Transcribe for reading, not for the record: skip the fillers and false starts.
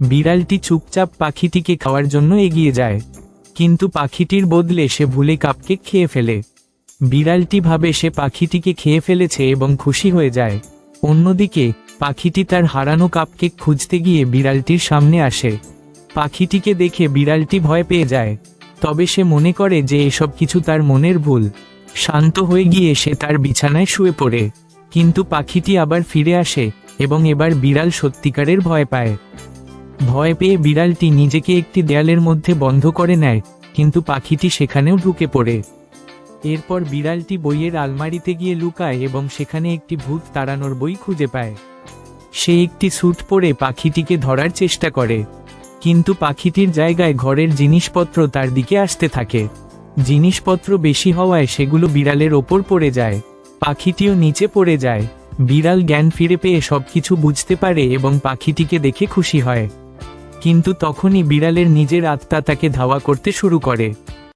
বিড়ালটি চুপচাপ পাখিটিকে খাওয়ার জন্য এগিয়ে যায়, কিন্তু পাখিটির বদলে সে ভুলে কাপকেক খেয়ে ফেলে। বিড়ালটি ভাবে সে পাখিটিকে খেয়ে ফেলেছে এবং খুশি হয়ে যায়। অন্যদিকে পাখিটি তার হারানো কাপকেক খুঁজতে গিয়ে বিড়ালটির সামনে আসে। পাখিটিকে দেখে বিড়ালটি ভয় পেয়ে যায়, তবে সে মনে করে যে এসব কিছু তার মনের ভুল। শান্ত হয়ে গিয়ে সে তার বিছানায় শুয়ে পড়ে, কিন্তু পাখিটি আবার ফিরে আসে এবং এবার বিড়াল সত্যিকারের ভয় পায়। ভয় পেয়ে বিড়ালটি নিজেকে একটি দেয়ালের মধ্যে বন্ধ করে নেয়, কিন্তু পাখিটি সেখানেও ঢুকে পড়ে। এরপর বিড়ালটি বইয়ের আলমারিতে গিয়ে লুকায় এবং সেখানে একটি ভূত তাড়ানোর বই খুঁজে পায়। সে একটি স্যুট পরে পাখিটিকে ধরার চেষ্টা করে, কিন্তু পাখিটির জায়গায় ঘরের জিনিসপত্র তার দিকে আসতে থাকে। জিনিসপত্র বেশি হওয়ায় সেগুলো বিড়ালের ওপর পড়ে যায়। পাখিটিও নিচে পড়ে যায়। বিড়াল জ্ঞান ফিরে পেয়ে সবকিছু বুঝতে পারে এবং পাখিটিকে দেখে খুশি হয়, কিন্তু তখনই বিড়ালের নিজের আত্মা তাকে ধাওয়া করতে শুরু করে।